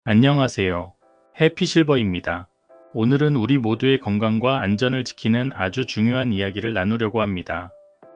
안녕하세요. 해피실버입니다. 오늘은 우리 모두의 건강과 안전을 지키는 아주 중요한 이야기를 나누려고 합니다.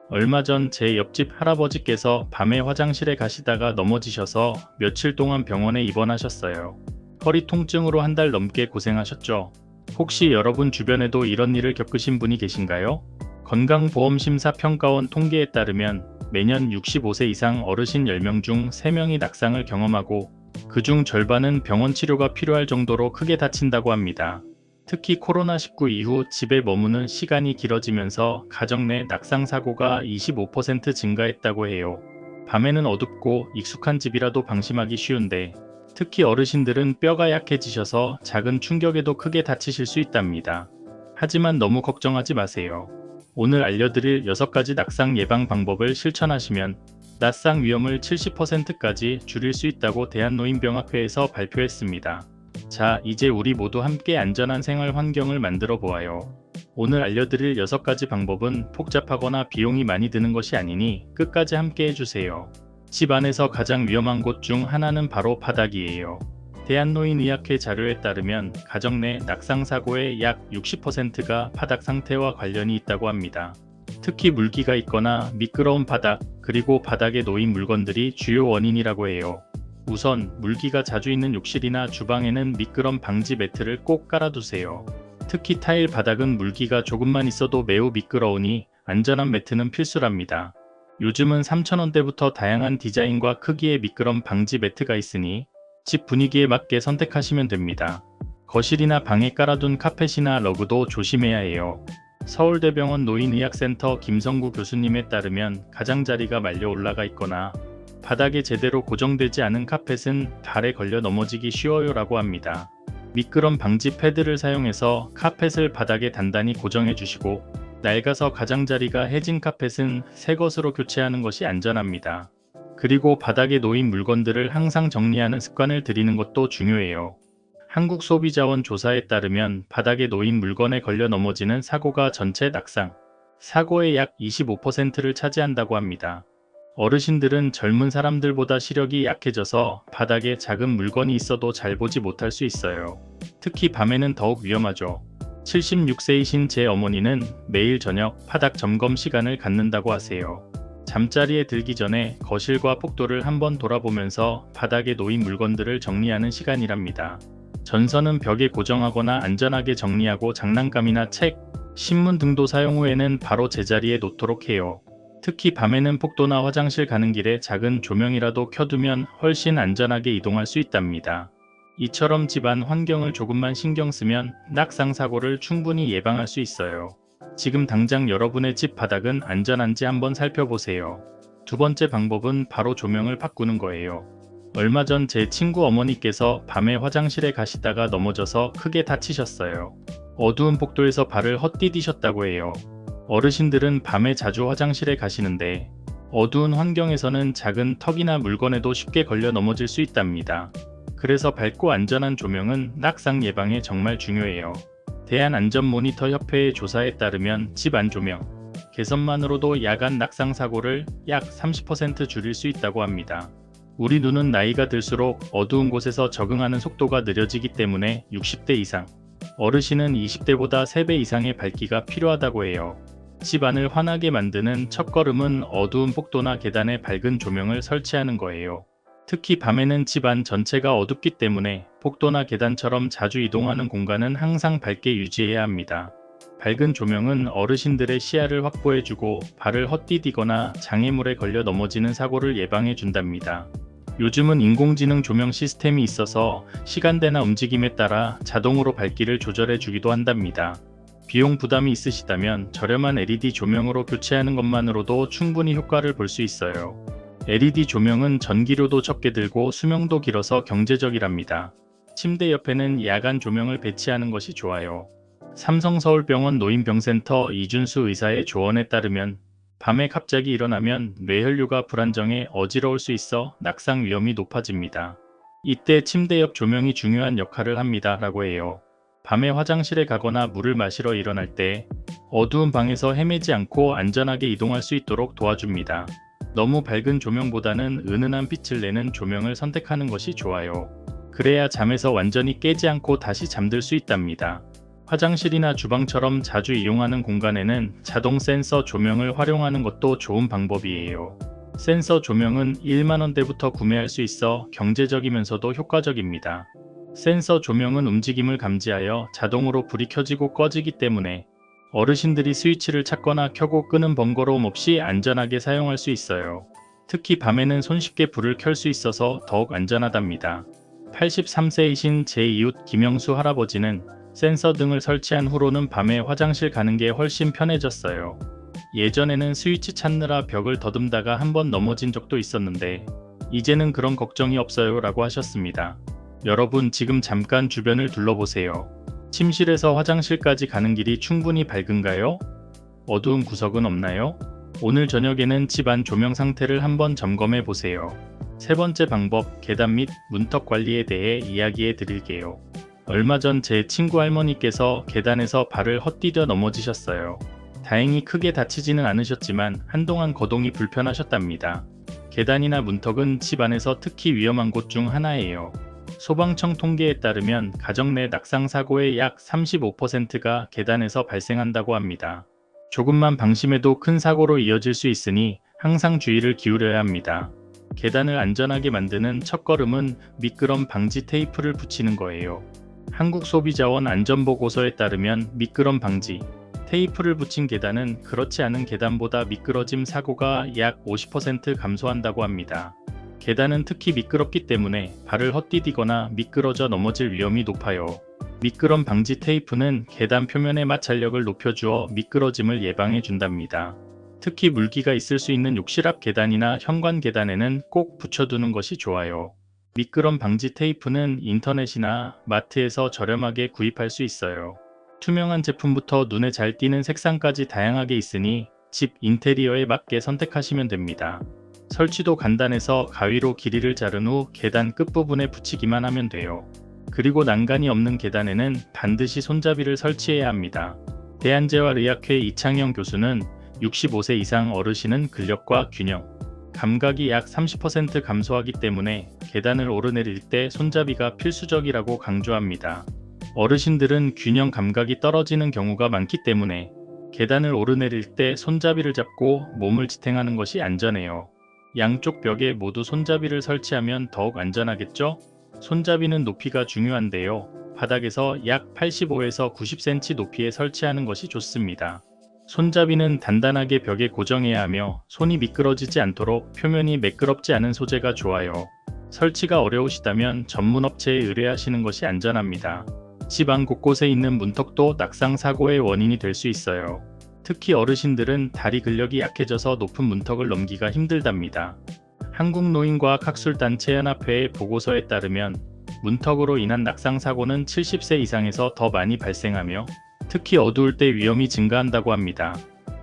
얼마 전 제 옆집 할아버지께서 밤에 화장실에 가시다가 넘어지셔서 며칠 동안 병원에 입원하셨어요. 허리 통증으로 한 달 넘게 고생하셨죠? 혹시 여러분 주변에도 이런 일을 겪으신 분이 계신가요? 건강보험심사평가원 통계에 따르면 매년 65세 이상 어르신 10명 중 3명이 낙상을 경험하고 그중 절반은 병원 치료가 필요할 정도로 크게 다친다고 합니다. 특히 코로나19 이후 집에 머무는 시간이 길어지면서 가정 내 낙상 사고가 25% 증가했다고 해요. 밤에는 어둡고 익숙한 집이라도 방심하기 쉬운데 특히 어르신들은 뼈가 약해지셔서 작은 충격에도 크게 다치실 수 있답니다. 하지만 너무 걱정하지 마세요. 오늘 알려드릴 6가지 낙상 예방 방법을 실천하시면 낙상 위험을 70%까지 줄일 수 있다고 대한노인병학회에서 발표했습니다. 자, 이제 우리 모두 함께 안전한 생활 환경을 만들어 보아요. 오늘 알려드릴 6가지 방법은 복잡하거나 비용이 많이 드는 것이 아니니 끝까지 함께 해주세요. 집 안에서 가장 위험한 곳 중 하나는 바로 바닥이에요. 대한노인의학회 자료에 따르면 가정 내 낙상 사고의 약 60%가 바닥 상태와 관련이 있다고 합니다. 특히 물기가 있거나 미끄러운 바닥, 그리고 바닥에 놓인 물건들이 주요 원인이라고 해요. 우선 물기가 자주 있는 욕실이나 주방에는 미끄럼 방지 매트를 꼭 깔아두세요. 특히 타일 바닥은 물기가 조금만 있어도 매우 미끄러우니 안전한 매트는 필수랍니다. 요즘은 3,000원대부터 다양한 디자인과 크기의 미끄럼 방지 매트가 있으니 집 분위기에 맞게 선택하시면 됩니다. 거실이나 방에 깔아둔 카펫이나 러그도 조심해야 해요. 서울대병원 노인의학센터 김성구 교수님에 따르면 가장자리가 말려 올라가 있거나 바닥에 제대로 고정되지 않은 카펫은 발에 걸려 넘어지기 쉬워요 라고 합니다. 미끄럼 방지 패드를 사용해서 카펫을 바닥에 단단히 고정해 주시고 낡아서 가장자리가 해진 카펫은 새 것으로 교체하는 것이 안전합니다. 그리고 바닥에 놓인 물건들을 항상 정리하는 습관을 들이는 것도 중요해요. 한국소비자원 조사에 따르면 바닥에 놓인 물건에 걸려 넘어지는 사고가 전체 낙상 사고의 약 25%를 차지한다고 합니다. 어르신들은 젊은 사람들보다 시력이 약해져서 바닥에 작은 물건이 있어도 잘 보지 못할 수 있어요. 특히 밤에는 더욱 위험하죠. 76세이신 제 어머니는 매일 저녁 바닥 점검 시간을 갖는다고 하세요. 잠자리에 들기 전에 거실과 복도를 한번 돌아보면서 바닥에 놓인 물건들을 정리하는 시간이랍니다. 전선은 벽에 고정하거나 안전하게 정리하고 장난감이나 책, 신문 등도 사용 후에는 바로 제자리에 놓도록 해요. 특히 밤에는 복도나 화장실 가는 길에 작은 조명이라도 켜두면 훨씬 안전하게 이동할 수 있답니다. 이처럼 집안 환경을 조금만 신경 쓰면 낙상 사고를 충분히 예방할 수 있어요. 지금 당장 여러분의 집 바닥은 안전한지 한번 살펴보세요. 두 번째 방법은 바로 조명을 바꾸는 거예요. 얼마 전 제 친구 어머니께서 밤에 화장실에 가시다가 넘어져서 크게 다치셨어요. 어두운 복도에서 발을 헛디디셨다고 해요. 어르신들은 밤에 자주 화장실에 가시는데 어두운 환경에서는 작은 턱이나 물건에도 쉽게 걸려 넘어질 수 있답니다. 그래서 밝고 안전한 조명은 낙상 예방에 정말 중요해요. 대한안전모니터협회의 조사에 따르면 집 안 조명 개선만으로도 야간 낙상 사고를 약 30% 줄일 수 있다고 합니다. 우리 눈은 나이가 들수록 어두운 곳에서 적응하는 속도가 느려지기 때문에 60대 이상, 어르신은 20대보다 3배 이상의 밝기가 필요하다고 해요. 집 안을 환하게 만드는 첫걸음은 어두운 복도나 계단에 밝은 조명을 설치하는 거예요. 특히 밤에는 집 안 전체가 어둡기 때문에 복도나 계단처럼 자주 이동하는 공간은 항상 밝게 유지해야 합니다. 밝은 조명은 어르신들의 시야를 확보해주고 발을 헛디디거나 장애물에 걸려 넘어지는 사고를 예방해 준답니다. 요즘은 인공지능 조명 시스템이 있어서 시간대나 움직임에 따라 자동으로 밝기를 조절해 주기도 한답니다. 비용 부담이 있으시다면 저렴한 LED 조명으로 교체하는 것만으로도 충분히 효과를 볼 수 있어요. LED 조명은 전기료도 적게 들고 수명도 길어서 경제적이랍니다. 침대 옆에는 야간 조명을 배치하는 것이 좋아요. 삼성서울병원 노인병센터 이준수 의사의 조언에 따르면 밤에 갑자기 일어나면 뇌혈류가 불안정해 어지러울 수 있어 낙상 위험이 높아집니다. 이때 침대 옆 조명이 중요한 역할을 합니다 라고 해요. 밤에 화장실에 가거나 물을 마시러 일어날 때 어두운 방에서 헤매지 않고 안전하게 이동할 수 있도록 도와줍니다. 너무 밝은 조명보다는 은은한 빛을 내는 조명을 선택하는 것이 좋아요. 그래야 잠에서 완전히 깨지 않고 다시 잠들 수 있답니다. 화장실이나 주방처럼 자주 이용하는 공간에는 자동 센서 조명을 활용하는 것도 좋은 방법이에요. 센서 조명은 1만원대부터 구매할 수 있어 경제적이면서도 효과적입니다. 센서 조명은 움직임을 감지하여 자동으로 불이 켜지고 꺼지기 때문에 어르신들이 스위치를 찾거나 켜고 끄는 번거로움 없이 안전하게 사용할 수 있어요. 특히 밤에는 손쉽게 불을 켤 수 있어서 더욱 안전하답니다. 83세이신 제 이웃 김영수 할아버지는 센서 등을 설치한 후로는 밤에 화장실 가는 게 훨씬 편해졌어요. 예전에는 스위치 찾느라 벽을 더듬다가 한번 넘어진 적도 있었는데 이제는 그런 걱정이 없어요 라고 하셨습니다. 여러분 지금 잠깐 주변을 둘러보세요. 침실에서 화장실까지 가는 길이 충분히 밝은가요? 어두운 구석은 없나요? 오늘 저녁에는 집안 조명 상태를 한번 점검해 보세요. 세 번째 방법, 계단 및 문턱 관리에 대해 이야기해 드릴게요. 얼마 전 제 친구 할머니께서 계단에서 발을 헛디뎌 넘어지셨어요. 다행히 크게 다치지는 않으셨지만 한동안 거동이 불편하셨답니다. 계단이나 문턱은 집 안에서 특히 위험한 곳 중 하나예요. 소방청 통계에 따르면 가정 내 낙상 사고의 약 35%가 계단에서 발생한다고 합니다. 조금만 방심해도 큰 사고로 이어질 수 있으니 항상 주의를 기울여야 합니다. 계단을 안전하게 만드는 첫걸음은 미끄럼 방지 테이프를 붙이는 거예요. 한국소비자원 안전보고서에 따르면 미끄럼 방지 테이프를 붙인 계단은 그렇지 않은 계단보다 미끄러짐 사고가 약 50% 감소한다고 합니다. 계단은 특히 미끄럽기 때문에 발을 헛디디거나 미끄러져 넘어질 위험이 높아요. 미끄럼 방지 테이프는 계단 표면의 마찰력을 높여주어 미끄러짐을 예방해 준답니다. 특히 물기가 있을 수 있는 욕실 앞 계단이나 현관 계단에는 꼭 붙여두는 것이 좋아요. 미끄럼 방지 테이프는 인터넷이나 마트에서 저렴하게 구입할 수 있어요. 투명한 제품부터 눈에 잘 띄는 색상까지 다양하게 있으니 집 인테리어에 맞게 선택하시면 됩니다. 설치도 간단해서 가위로 길이를 자른 후 계단 끝부분에 붙이기만 하면 돼요. 그리고 난간이 없는 계단에는 반드시 손잡이를 설치해야 합니다. 대한재활의학회 이창영 교수는 65세 이상 어르신은 근력과 균형, 감각이 약 30% 감소하기 때문에 계단을 오르내릴 때 손잡이가 필수적이라고 강조합니다. 어르신들은 균형 감각이 떨어지는 경우가 많기 때문에 계단을 오르내릴 때 손잡이를 잡고 몸을 지탱하는 것이 안전해요. 양쪽 벽에 모두 손잡이를 설치하면 더욱 안전하겠죠? 손잡이는 높이가 중요한데요. 바닥에서 약 85에서 90cm 높이에 설치하는 것이 좋습니다. 손잡이는 단단하게 벽에 고정해야 하며 손이 미끄러지지 않도록 표면이 매끄럽지 않은 소재가 좋아요. 설치가 어려우시다면 전문 업체에 의뢰하시는 것이 안전합니다. 집 안 곳곳에 있는 문턱도 낙상 사고의 원인이 될 수 있어요. 특히 어르신들은 다리 근력이 약해져서 높은 문턱을 넘기가 힘들답니다. 한국노인과학술단체연합회의 보고서에 따르면 문턱으로 인한 낙상 사고는 70세 이상에서 더 많이 발생하며 특히 어두울 때 위험이 증가한다고 합니다.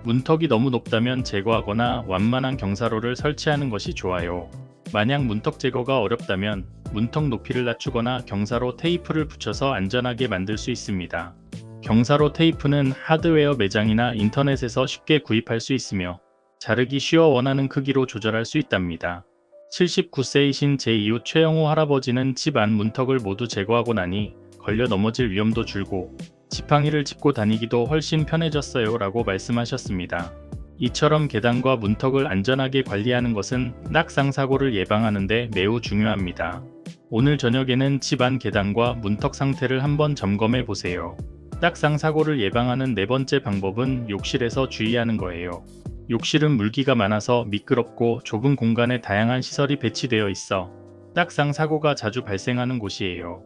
문턱이 너무 높다면 제거하거나 완만한 경사로를 설치하는 것이 좋아요. 만약 문턱 제거가 어렵다면 문턱 높이를 낮추거나 경사로 테이프를 붙여서 안전하게 만들 수 있습니다. 경사로 테이프는 하드웨어 매장이나 인터넷에서 쉽게 구입할 수 있으며 자르기 쉬워 원하는 크기로 조절할 수 있답니다. 79세이신 제 이웃 최영호 할아버지는 집 안 문턱을 모두 제거하고 나니 걸려 넘어질 위험도 줄고 지팡이를 짚고 다니기도 훨씬 편해졌어요 라고 말씀하셨습니다. 이처럼 계단과 문턱을 안전하게 관리하는 것은 낙상 사고를 예방하는 데 매우 중요합니다. 오늘 저녁에는 집 안 계단과 문턱 상태를 한번 점검해 보세요. 낙상 사고를 예방하는 네 번째 방법은 욕실에서 주의하는 거예요. 욕실은 물기가 많아서 미끄럽고 좁은 공간에 다양한 시설이 배치되어 있어 낙상 사고가 자주 발생하는 곳이에요.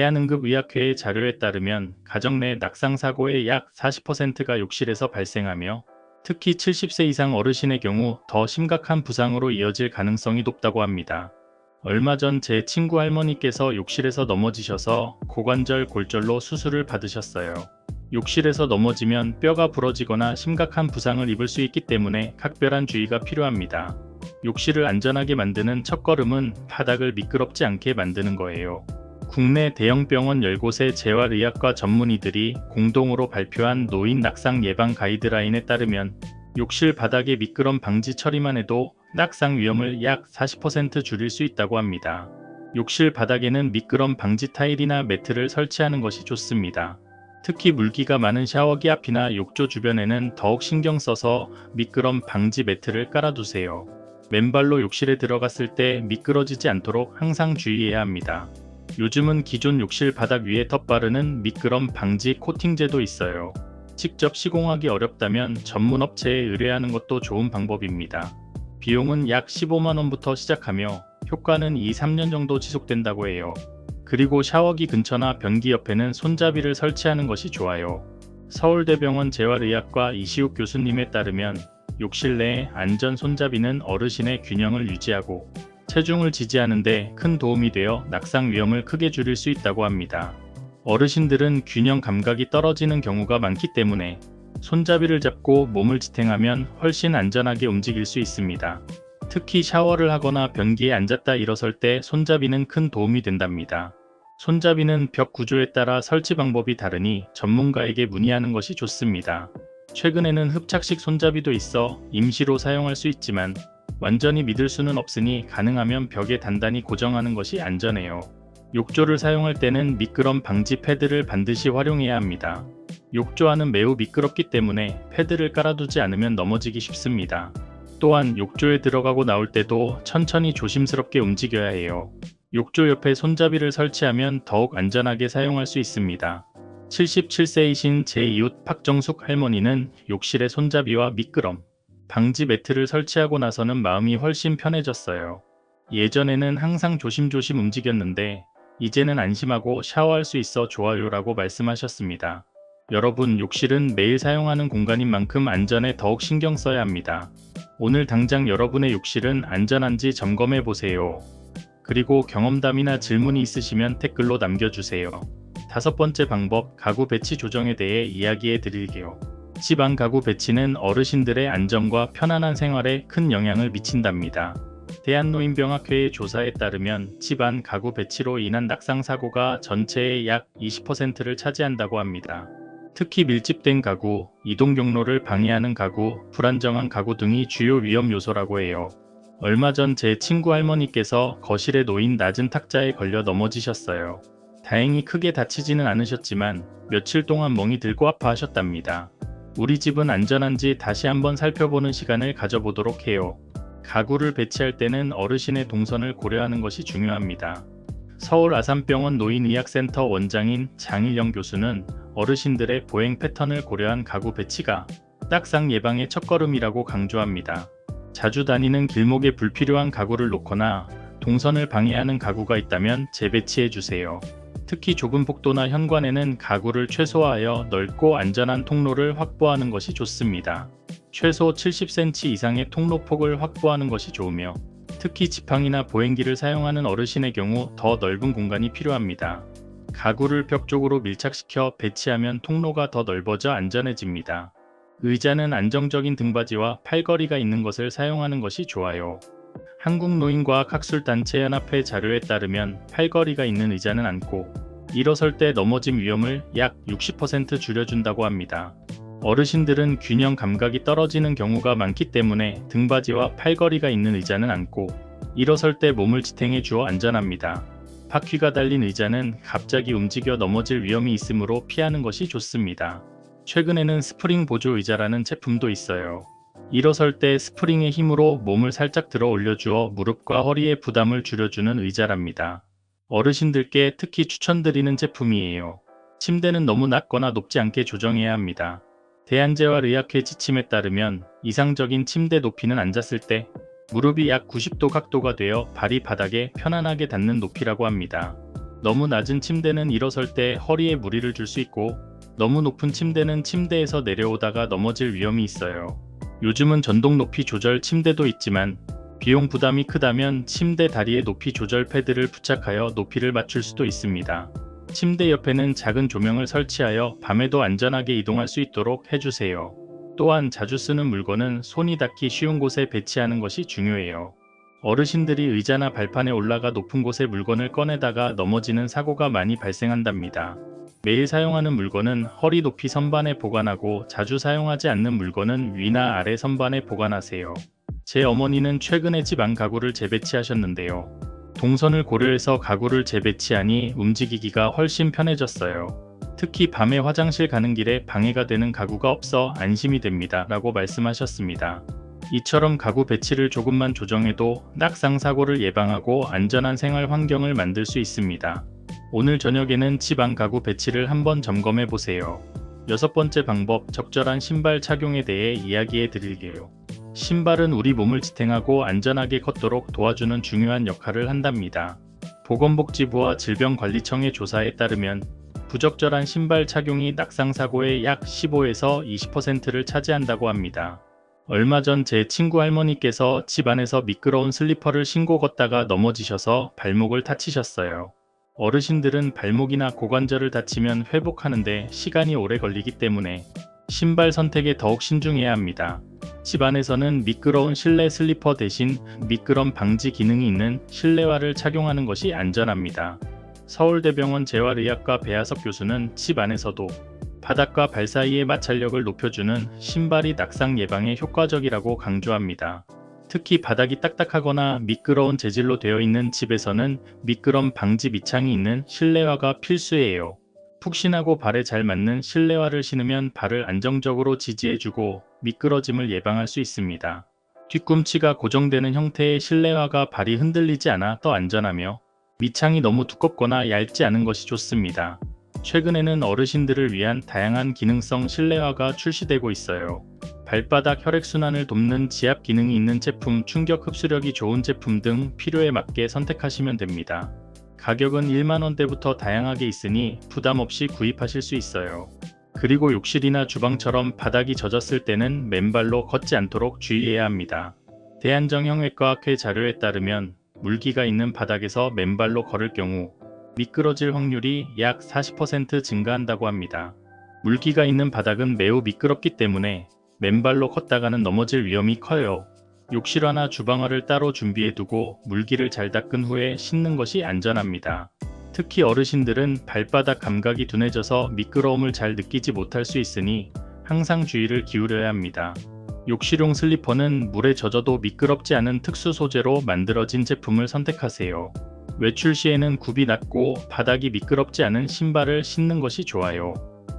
대한응급의학회의 자료에 따르면 가정 내 낙상 사고의 약 40%가 욕실에서 발생하며 특히 70세 이상 어르신의 경우 더 심각한 부상으로 이어질 가능성이 높다고 합니다. 얼마 전 제 친구 할머니께서 욕실에서 넘어지셔서 고관절 골절로 수술을 받으셨어요. 욕실에서 넘어지면 뼈가 부러지거나 심각한 부상을 입을 수 있기 때문에 각별한 주의가 필요합니다. 욕실을 안전하게 만드는 첫걸음은 바닥을 미끄럽지 않게 만드는 거예요. 국내 대형 병원 10곳의 재활의학과 전문의들이 공동으로 발표한 노인 낙상 예방 가이드라인에 따르면 욕실 바닥의 미끄럼 방지 처리만 해도 낙상 위험을 약 40% 줄일 수 있다고 합니다. 욕실 바닥에는 미끄럼 방지 타일이나 매트를 설치하는 것이 좋습니다. 특히 물기가 많은 샤워기 앞이나 욕조 주변에는 더욱 신경 써서 미끄럼 방지 매트를 깔아두세요. 맨발로 욕실에 들어갔을 때 미끄러지지 않도록 항상 주의해야 합니다. 요즘은 기존 욕실 바닥 위에 덧바르는 미끄럼 방지 코팅제도 있어요. 직접 시공하기 어렵다면 전문 업체에 의뢰하는 것도 좋은 방법입니다. 비용은 약 15만원부터 시작하며 효과는 2-3년 정도 지속된다고 해요. 그리고 샤워기 근처나 변기 옆에는 손잡이를 설치하는 것이 좋아요. 서울대병원 재활의학과 이시욱 교수님에 따르면 욕실 내 안전 손잡이는 어르신의 균형을 유지하고 체중을 지지하는 데 큰 도움이 되어 낙상 위험을 크게 줄일 수 있다고 합니다. 어르신들은 균형 감각이 떨어지는 경우가 많기 때문에 손잡이를 잡고 몸을 지탱하면 훨씬 안전하게 움직일 수 있습니다. 특히 샤워를 하거나 변기에 앉았다 일어설 때 손잡이는 큰 도움이 된답니다. 손잡이는 벽 구조에 따라 설치 방법이 다르니 전문가에게 문의하는 것이 좋습니다. 최근에는 흡착식 손잡이도 있어 임시로 사용할 수 있지만 완전히 믿을 수는 없으니 가능하면 벽에 단단히 고정하는 것이 안전해요. 욕조를 사용할 때는 미끄럼 방지 패드를 반드시 활용해야 합니다. 욕조 안은 매우 미끄럽기 때문에 패드를 깔아두지 않으면 넘어지기 쉽습니다. 또한 욕조에 들어가고 나올 때도 천천히 조심스럽게 움직여야 해요. 욕조 옆에 손잡이를 설치하면 더욱 안전하게 사용할 수 있습니다. 77세이신 제 이웃 박정숙 할머니는 욕실에 손잡이와 미끄럼 방지 매트를 설치하고 나서는 마음이 훨씬 편해졌어요. 예전에는 항상 조심조심 움직였는데 이제는 안심하고 샤워할 수 있어 좋아요라고 말씀하셨습니다. 여러분, 욕실은 매일 사용하는 공간인 만큼 안전에 더욱 신경 써야 합니다. 오늘 당장 여러분의 욕실은 안전한지 점검해 보세요. 그리고 경험담이나 질문이 있으시면 댓글로 남겨주세요. 5번째 방법, 가구 배치 조정에 대해 이야기해 드릴게요. 집 안 가구 배치는 어르신들의 안전과 편안한 생활에 큰 영향을 미친답니다. 대한노인병학회의 조사에 따르면 집 안 가구 배치로 인한 낙상 사고가 전체의 약 20%를 차지한다고 합니다. 특히 밀집된 가구, 이동 경로를 방해하는 가구, 불안정한 가구 등이 주요 위험 요소라고 해요. 얼마 전 제 친구 할머니께서 거실에 놓인 낮은 탁자에 걸려 넘어지셨어요. 다행히 크게 다치지는 않으셨지만 며칠 동안 멍이 들고 아파하셨답니다. 우리 집은 안전한지 다시 한번 살펴보는 시간을 가져보도록 해요. 가구를 배치할 때는 어르신의 동선을 고려하는 것이 중요합니다. 서울 아산병원 노인의학센터 원장인 장일영 교수는 어르신들의 보행 패턴을 고려한 가구 배치가 낙상 예방의 첫걸음이라고 강조합니다. 자주 다니는 길목에 불필요한 가구를 놓거나 동선을 방해하는 가구가 있다면 재배치해 주세요. 특히 좁은 복도나 현관에는 가구를 최소화하여 넓고 안전한 통로를 확보하는 것이 좋습니다. 최소 70cm 이상의 통로폭을 확보하는 것이 좋으며 특히 지팡이나 보행기를 사용하는 어르신의 경우 더 넓은 공간이 필요합니다. 가구를 벽 쪽으로 밀착시켜 배치하면 통로가 더 넓어져 안전해집니다. 의자는 안정적인 등받이와 팔걸이가 있는 것을 사용하는 것이 좋아요. 한국노인과학학술단체연합회 자료에 따르면 팔걸이가 있는 의자는 않고 일어설 때 넘어짐 위험을 약 60% 줄여준다고 합니다. 어르신들은 균형 감각이 떨어지는 경우가 많기 때문에 등받이와 팔걸이가 있는 의자는 않고 일어설 때 몸을 지탱해 주어 안전합니다. 바퀴가 달린 의자는 갑자기 움직여 넘어질 위험이 있으므로 피하는 것이 좋습니다. 최근에는 스프링 보조 의자라는 제품도 있어요. 일어설 때 스프링의 힘으로 몸을 살짝 들어 올려주어 무릎과 허리의 부담을 줄여주는 의자랍니다. 어르신들께 특히 추천드리는 제품이에요. 침대는 너무 낮거나 높지 않게 조정해야 합니다. 대한재활의학회 지침에 따르면 이상적인 침대 높이는 앉았을 때 무릎이 약 90도 각도가 되어 발이 바닥에 편안하게 닿는 높이라고 합니다. 너무 낮은 침대는 일어설 때 허리에 무리를 줄 수 있고 너무 높은 침대는 침대에서 내려오다가 넘어질 위험이 있어요. 요즘은 전동 높이 조절 침대도 있지만 비용 부담이 크다면 침대 다리에 높이 조절 패드를 부착하여 높이를 맞출 수도 있습니다. 침대 옆에는 작은 조명을 설치하여 밤에도 안전하게 이동할 수 있도록 해주세요. 또한 자주 쓰는 물건은 손이 닿기 쉬운 곳에 배치하는 것이 중요해요. 어르신들이 의자나 발판에 올라가 높은 곳에 물건을 꺼내다가 넘어지는 사고가 많이 발생한답니다. 매일 사용하는 물건은 허리 높이 선반에 보관하고 자주 사용하지 않는 물건은 위나 아래 선반에 보관하세요. 제 어머니는 최근에 집 안 가구를 재배치하셨는데요. 동선을 고려해서 가구를 재배치하니 움직이기가 훨씬 편해졌어요. 특히 밤에 화장실 가는 길에 방해가 되는 가구가 없어 안심이 됩니다. 라고 말씀하셨습니다. 이처럼 가구 배치를 조금만 조정해도 낙상 사고를 예방하고 안전한 생활 환경을 만들 수 있습니다. 오늘 저녁에는 집 안 가구 배치를 한번 점검해 보세요. 6번째 방법, 적절한 신발 착용에 대해 이야기해 드릴게요. 신발은 우리 몸을 지탱하고 안전하게 걷도록 도와주는 중요한 역할을 한답니다. 보건복지부와 질병관리청의 조사에 따르면 부적절한 신발 착용이 낙상 사고의 약 15에서 20%를 차지한다고 합니다. 얼마 전 제 친구 할머니께서 집 안에서 미끄러운 슬리퍼를 신고 걷다가 넘어지셔서 발목을 다치셨어요. 어르신들은 발목이나 고관절을 다치면 회복하는데 시간이 오래 걸리기 때문에 신발 선택에 더욱 신중해야 합니다. 집 안에서는 미끄러운 실내 슬리퍼 대신 미끄럼 방지 기능이 있는 실내화를 착용하는 것이 안전합니다. 서울대병원 재활의학과 배하석 교수는 집 안에서도 바닥과 발 사이의 마찰력을 높여주는 신발이 낙상 예방에 효과적이라고 강조합니다. 특히 바닥이 딱딱하거나 미끄러운 재질로 되어 있는 집에서는 미끄럼 방지 밑창이 있는 실내화가 필수예요. 푹신하고 발에 잘 맞는 실내화를 신으면 발을 안정적으로 지지해주고 미끄러짐을 예방할 수 있습니다. 뒤꿈치가 고정되는 형태의 실내화가 발이 흔들리지 않아 더 안전하며 밑창이 너무 두껍거나 얇지 않은 것이 좋습니다. 최근에는 어르신들을 위한 다양한 기능성 실내화가 출시되고 있어요. 발바닥 혈액순환을 돕는 지압 기능이 있는 제품, 충격 흡수력이 좋은 제품 등 필요에 맞게 선택하시면 됩니다. 가격은 1만원대부터 다양하게 있으니 부담 없이 구입하실 수 있어요. 그리고 욕실이나 주방처럼 바닥이 젖었을 때는 맨발로 걷지 않도록 주의해야 합니다. 대한정형외과학회 자료에 따르면 물기가 있는 바닥에서 맨발로 걸을 경우 미끄러질 확률이 약 40% 증가한다고 합니다. 물기가 있는 바닥은 매우 미끄럽기 때문에 맨발로 걷다가는 넘어질 위험이 커요. 욕실화나 주방화를 따로 준비해두고 물기를 잘 닦은 후에 신는 것이 안전합니다. 특히 어르신들은 발바닥 감각이 둔해져서 미끄러움을 잘 느끼지 못할 수 있으니 항상 주의를 기울여야 합니다. 욕실용 슬리퍼는 물에 젖어도 미끄럽지 않은 특수 소재로 만들어진 제품을 선택하세요. 외출 시에는 굽이 낮고 바닥이 미끄럽지 않은 신발을 신는 것이 좋아요.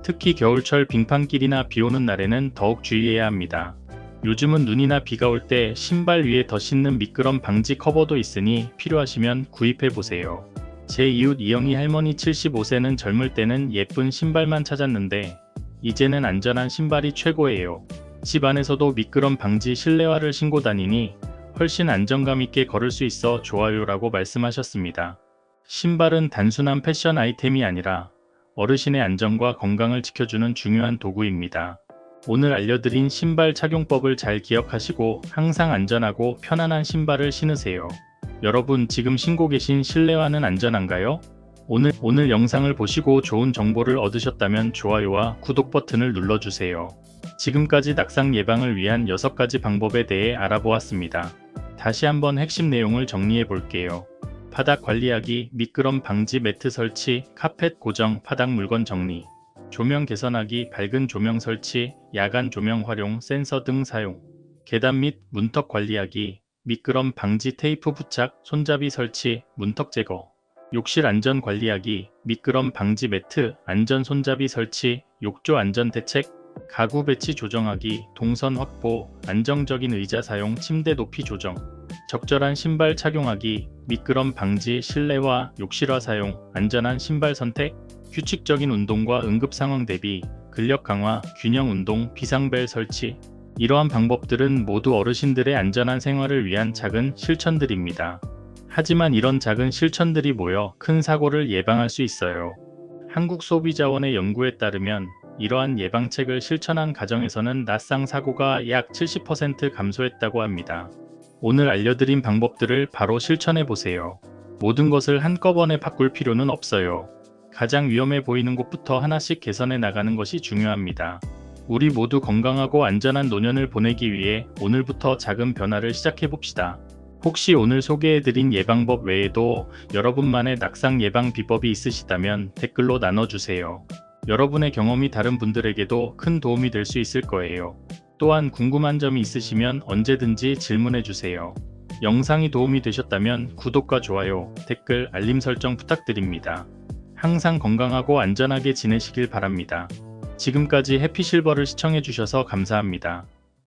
특히 겨울철 빙판길이나 비오는 날에는 더욱 주의해야 합니다. 요즘은 눈이나 비가 올 때 신발 위에 더 신는 미끄럼 방지 커버도 있으니 필요하시면 구입해보세요. 제 이웃 이영희 할머니 75세는 젊을 때는 예쁜 신발만 찾았는데 이제는 안전한 신발이 최고예요. 집 안에서도 미끄럼 방지 실내화를 신고 다니니 훨씬 안정감 있게 걸을 수 있어 좋아요 라고 말씀하셨습니다. 신발은 단순한 패션 아이템이 아니라 어르신의 안전과 건강을 지켜주는 중요한 도구입니다. 오늘 알려드린 신발 착용법을 잘 기억하시고 항상 안전하고 편안한 신발을 신으세요. 여러분 지금 신고 계신 실내화는 안전한가요? 오늘 영상을 보시고 좋은 정보를 얻으셨다면 좋아요와 구독 버튼을 눌러주세요. 지금까지 낙상 예방을 위한 6가지 방법에 대해 알아보았습니다. 다시 한번 핵심 내용을 정리해 볼게요. 바닥 관리하기, 미끄럼 방지 매트 설치, 카펫 고정, 바닥 물건 정리, 조명 개선하기, 밝은 조명 설치, 야간 조명 활용, 센서 등 사용, 계단 및 문턱 관리하기, 미끄럼 방지 테이프 부착, 손잡이 설치, 문턱 제거, 욕실 안전 관리하기, 미끄럼 방지 매트, 안전 손잡이 설치, 욕조 안전 대책, 가구 배치 조정하기, 동선 확보, 안정적인 의자 사용, 침대 높이 조정, 적절한 신발 착용하기, 미끄럼 방지 실내화, 욕실화 사용, 안전한 신발 선택, 규칙적인 운동과 응급 상황 대비, 근력 강화, 균형 운동, 비상벨 설치. 이러한 방법들은 모두 어르신들의 안전한 생활을 위한 작은 실천들입니다. 하지만 이런 작은 실천들이 모여 큰 사고를 예방할 수 있어요. 한국소비자원의 연구에 따르면 이러한 예방책을 실천한 가정에서는 낙상 사고가 약 70% 감소했다고 합니다. 오늘 알려드린 방법들을 바로 실천해 보세요. 모든 것을 한꺼번에 바꿀 필요는 없어요. 가장 위험해 보이는 곳부터 하나씩 개선해 나가는 것이 중요합니다. 우리 모두 건강하고 안전한 노년을 보내기 위해 오늘부터 작은 변화를 시작해 봅시다. 혹시 오늘 소개해드린 예방법 외에도 여러분만의 낙상 예방 비법이 있으시다면 댓글로 나눠주세요. 여러분의 경험이 다른 분들에게도 큰 도움이 될 수 있을 거예요. 또한 궁금한 점이 있으시면 언제든지 질문해주세요. 영상이 도움이 되셨다면 구독과 좋아요, 댓글, 알림 설정 부탁드립니다. 항상 건강하고 안전하게 지내시길 바랍니다. 지금까지 해피실버를 시청해주셔서 감사합니다.